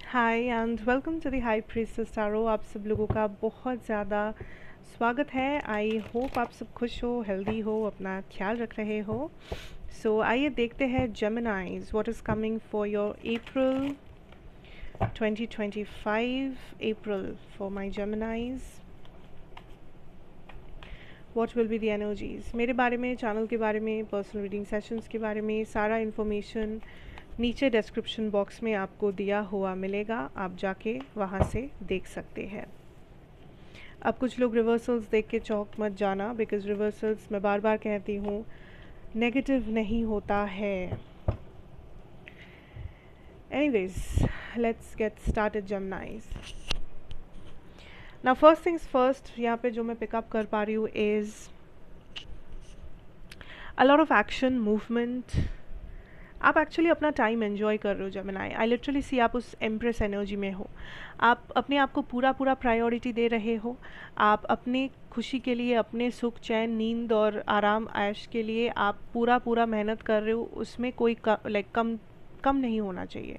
Hi and welcome to the high priestess tarot. आप सब लोगों का बहुत ज़्यादा स्वागत है। आई होप आप सब खुश हो, हेल्दी हो, अपना ख्याल रख रहे हो। सो आइए देखते हैं जेमिनाइज what is coming for your April 2025। April for my जेमिनाइज, what will be the energies. मेरे बारे में, चैनल के बारे में, पर्सनल रीडिंग सेशंस के बारे में सारा इन्फॉर्मेशन नीचे डिस्क्रिप्शन बॉक्स में आपको दिया हुआ मिलेगा, आप जाके वहाँ से देख सकते हैं। अब कुछ लोग रिवर्सल्स देख के चौंक मत जाना, बिकॉज रिवर्सल्स मैं बार बार कहती हूँ नेगेटिव नहीं होता है। Anyways, let's get started जेमिनाइज। Now first things first, यहाँ पे जो मैं पिकअप कर पा रही हूँ is a lot of action, movement. आप एक्चुअली अपना टाइम एंजॉय कर रहे हो जेमिनाई। आई लिटरली सी आप उस एम्प्रेस एनर्जी में हो। आप अपने आप को पूरा पूरा प्रायोरिटी दे रहे हो। आप अपने खुशी के लिए, अपने सुख, चैन, नींद और आराम ऐश के लिए आप पूरा पूरा मेहनत कर रहे हो। उसमें कोई कम नहीं होना चाहिए।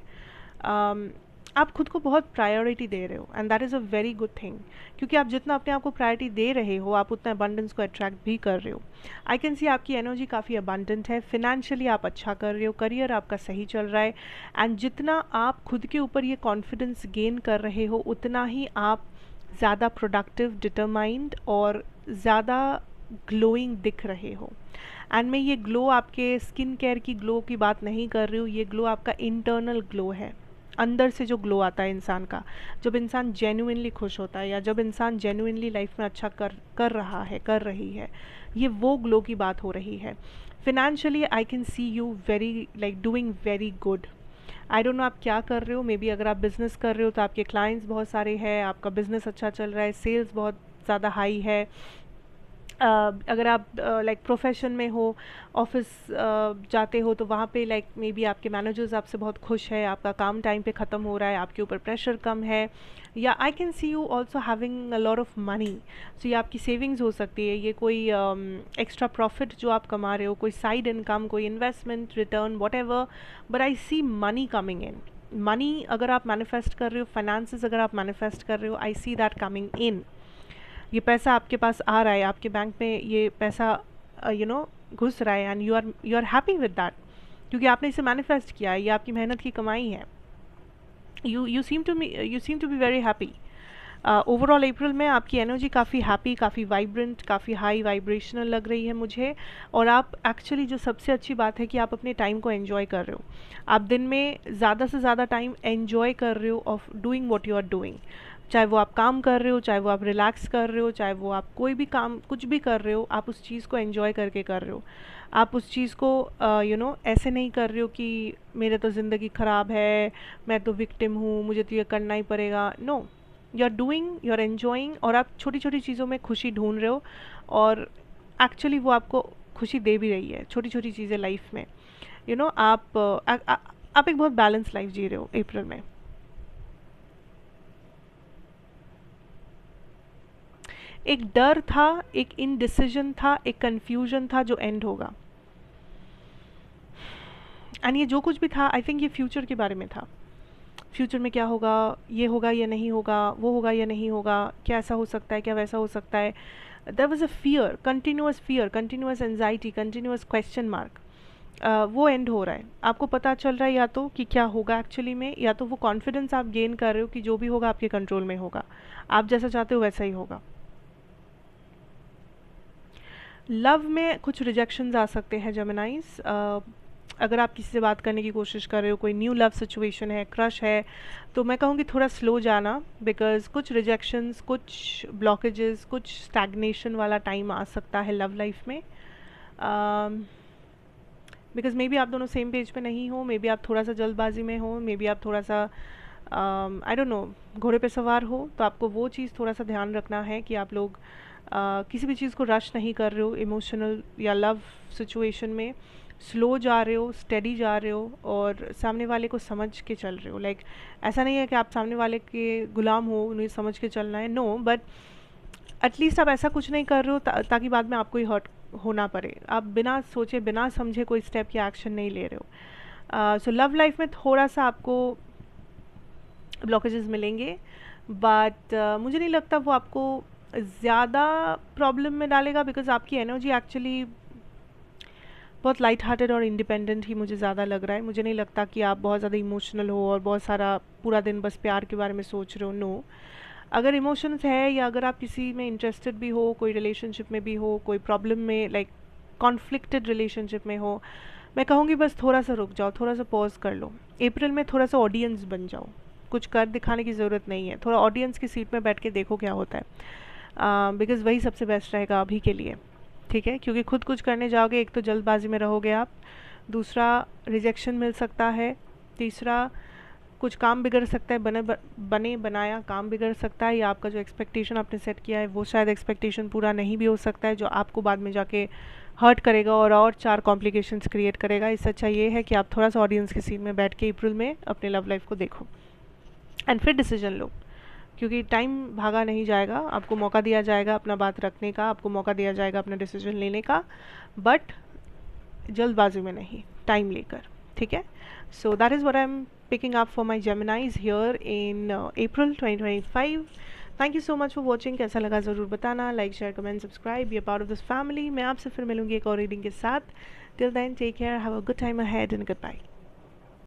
आप खुद को बहुत प्रायोरिटी दे रहे हो and that is a very good thing, क्योंकि आप जितना अपने आप को प्रायोरिटी दे रहे हो आप उतना अबंडेंस को अट्रैक्ट भी कर रहे हो। आई कैन सी आपकी एनर्जी काफ़ी अबंडेंट है। फिनेंशियली आप अच्छा कर रहे हो, करियर आपका सही चल रहा है एंड जितना आप खुद के ऊपर ये कॉन्फिडेंस गेन कर रहे हो उतना ही आप ज़्यादा प्रोडक्टिव, डिटरमाइंड और ज़्यादा ग्लोइंग दिख रहे हो। एंड मैं ये ग्लो आपके स्किन केयर की ग्लो की बात नहीं कर रही हूँ, ये ग्लो आपका इंटरनल ग्लो है। अंदर से जो ग्लो आता है इंसान का, जब इंसान जेन्युइनली खुश होता है या जब इंसान जेन्युइनली लाइफ में अच्छा कर रहा है, कर रही है, ये वो ग्लो की बात हो रही है। Financially I can see you very doing very good. I don't know आप क्या कर रहे हो। मे बी अगर आप बिज़नेस कर रहे हो तो आपके क्लाइंट्स बहुत सारे हैं, आपका बिज़नेस अच्छा चल रहा है, सेल्स बहुत ज़्यादा हाई है। अगर आप प्रोफेशन में हो, ऑफिस जाते हो तो वहाँ पे मे बी आपके मैनेजर्स आपसे बहुत खुश है, आपका काम टाइम पे ख़त्म हो रहा है, आपके ऊपर प्रेशर कम है। या I can see you also having a lot of money. So ये आपकी सेविंग्स हो सकती है, ये कोई एक्स्ट्रा प्रॉफिट जो आप कमा रहे हो, कोई साइड इनकम, कोई investment, return, whatever, but I see money coming in. Money अगर आप मैनिफेस्ट कर रहे हो, फाइनेंसेस अगर आप मैनिफेस्ट कर रहे हो, आई सी दैट कमिंग इन। ये पैसा आपके पास आ रहा है, आपके बैंक में ये पैसा घुस रहा है and you are happy with that, क्योंकि आपने इसे मैनिफेस्ट किया है, ये आपकी मेहनत की कमाई है। You seem to be very happy. Overall अप्रैल में आपकी एनर्जी काफ़ी हैप्पी, काफ़ी वाइब्रेंट, काफ़ी हाई वाइब्रेशनल लग रही है मुझे। और आप एक्चुअली जो सबसे अच्छी बात है कि आप अपने टाइम को एंजॉय कर रहे हो। आप दिन में ज़्यादा से ज़्यादा टाइम एंजॉय कर रहे हो of doing what you are doing. चाहे वो आप काम कर रहे हो, चाहे वो आप रिलैक्स कर रहे हो, चाहे वो आप कोई भी काम कुछ भी कर रहे हो, आप उस चीज़ को एंजॉय करके कर रहे हो। आप उस चीज़ को ऐसे नहीं कर रहे हो कि मेरे तो ज़िंदगी ख़राब है, मैं तो विक्टिम हूँ, मुझे तो ये करना ही पड़ेगा। No, you are doing, you are enjoying, और आप छोटी छोटी चीज़ों में खुशी ढूंढ रहे हो और एक्चुअली वो आपको खुशी दे भी रही है। छोटी छोटी चीज़ें लाइफ में आप एक बहुत बैलेंस लाइफ जी रहे हो अप्रैल में। एक डर था, एक इनडिसीजन था, एक कन्फ्यूजन था जो एंड होगा। एंड ये जो कुछ भी था, आई थिंक ये फ्यूचर के बारे में था। फ्यूचर में क्या होगा, ये होगा या नहीं होगा, वो होगा या नहीं होगा, क्या ऐसा हो सकता है, क्या वैसा हो सकता है। There was a fear, continuous anxiety, continuous question mark. वो एंड हो रहा है। आपको पता चल रहा है या तो कि क्या होगा एक्चुअली में, या तो वो कॉन्फिडेंस आप गेन कर रहे हो कि जो भी होगा आपके कंट्रोल में होगा, आप जैसा चाहते हो वैसा ही होगा। लव में कुछ रिजेक्शंस आ सकते हैं जेमिनाइज। अगर आप किसी से बात करने की कोशिश कर रहे हो, कोई न्यू लव सिचुएशन है, क्रश है, तो मैं कहूँगी थोड़ा स्लो जाना, बिकॉज कुछ रिजेक्शंस, कुछ ब्लॉकेजेस, कुछ स्टैग्नेशन वाला टाइम आ सकता है लव लाइफ में। बिकॉज मे बी आप दोनों सेम पेज पे नहीं हो, मे बी आप थोड़ा सा जल्दबाजी में हो, मे बी आप थोड़ा सा आई डोंट नो घोड़े पे सवार हो। तो आपको वो चीज़ थोड़ा सा ध्यान रखना है कि आप लोग किसी भी चीज़ को रश नहीं कर रहे हो इमोशनल या लव सिचुएशन में। स्लो जा रहे हो, स्टेडी जा रहे हो और सामने वाले को समझ के चल रहे हो। ऐसा नहीं है कि आप सामने वाले के गुलाम हो, उन्हें समझ के चलना है, नो, बट एटलीस्ट आप ऐसा कुछ नहीं कर रहे हो ताकि बाद में आपको ही हर्ट होना पड़े। आप बिना सोचे, बिना समझे कोई स्टेप या एक्शन नहीं ले रहे हो। सो लव लाइफ में थोड़ा सा आपको ब्लॉकेजेस मिलेंगे, बट मुझे नहीं लगता वो आपको ज़्यादा प्रॉब्लम में डालेगा, बिकॉज आपकी एनर्जी एक्चुअली बहुत लाइट हार्टेड और इंडिपेंडेंट ही मुझे ज़्यादा लग रहा है। मुझे नहीं लगता कि आप बहुत ज़्यादा इमोशनल हो और बहुत सारा पूरा दिन बस प्यार के बारे में सोच रहे हो। नो, अगर इमोशंस है या अगर आप किसी में इंटरेस्टेड भी हो, कोई रिलेशनशिप में भी हो, कोई प्रॉब्लम में लाइक कॉन्फ्लिक्टेड रिलेशनशिप में हो, मैं कहूँगी बस थोड़ा सा रुक जाओ, थोड़ा सा पॉज कर लो। अप्रैल में थोड़ा सा ऑडियंस बन जाओ, कुछ कर दिखाने की ज़रूरत नहीं है, थोड़ा ऑडियंस की सीट में बैठ के देखो क्या होता है, बिकॉज़ वही सबसे बेस्ट रहेगा अभी के लिए, ठीक है। क्योंकि खुद कुछ करने जाओगे, एक तो जल्दबाजी में रहोगे आप, दूसरा रिजेक्शन मिल सकता है, तीसरा कुछ काम बिगड़ सकता है, बने बनाया काम बिगड़ सकता है, या आपका जो एक्सपेक्टेशन आपने सेट किया है वो शायद एक्सपेक्टेशन पूरा नहीं भी हो सकता है, जो आपको बाद में जाके हर्ट करेगा और चार कॉम्प्लिकेशंस क्रिएट करेगा। इससे अच्छा ये है कि आप थोड़ा सा ऑडियंस की सीट में बैठ के अप्रैल में अपने लव लाइफ को देखो एंड फिर डिसीजन लो, क्योंकि टाइम भागा नहीं जाएगा, आपको मौका दिया जाएगा अपना बात रखने का, आपको मौका दिया जाएगा अपना डिसीजन लेने का, बट जल्दबाजी में नहीं, टाइम लेकर, ठीक है। So that is what I am picking up for my Geminis here in April 2025. Thank you so much for watching. कैसा लगा ज़रूर बताना, like share comment subscribe, be part of this family. मैं आपसे फिर मिलूंगी एक और रीडिंग के साथ। Till then take care, have a good time ahead and good bye.